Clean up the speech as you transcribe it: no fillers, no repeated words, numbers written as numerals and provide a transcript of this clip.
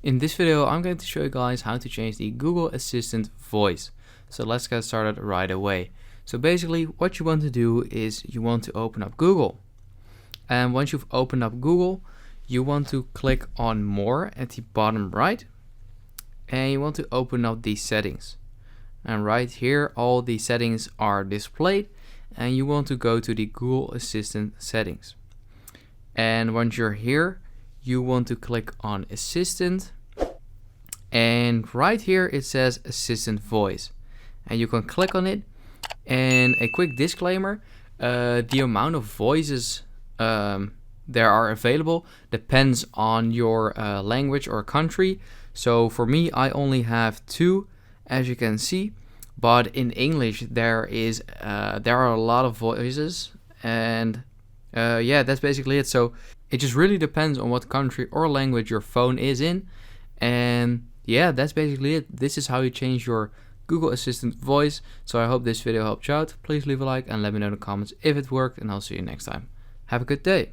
In this video, I'm going to show you guys how to change the Google Assistant voice. So let's get started right away. So basically what you want to do is you want to open up Google. And once you've opened up Google, you want to click on More at the bottom right. And you want to open up the settings. And right here, all the settings are displayed. And you want to go to the Google Assistant settings. And once you're here, you want to click on Assistant, and right here it says Assistant Voice, and you can click on it. And a quick disclaimer, the amount of voices there are available depends on your language or country. So for me, I only have 2, as you can see, but in English there are a lot of voices, and yeah, that's basically it. So it just really depends on what country or language your phone is in. And yeah, that's basically it. This is how you change your Google Assistant voice. So I hope this video helped you out. Please leave a like and let me know in the comments if it worked, and I'll see you next time. Have a good day.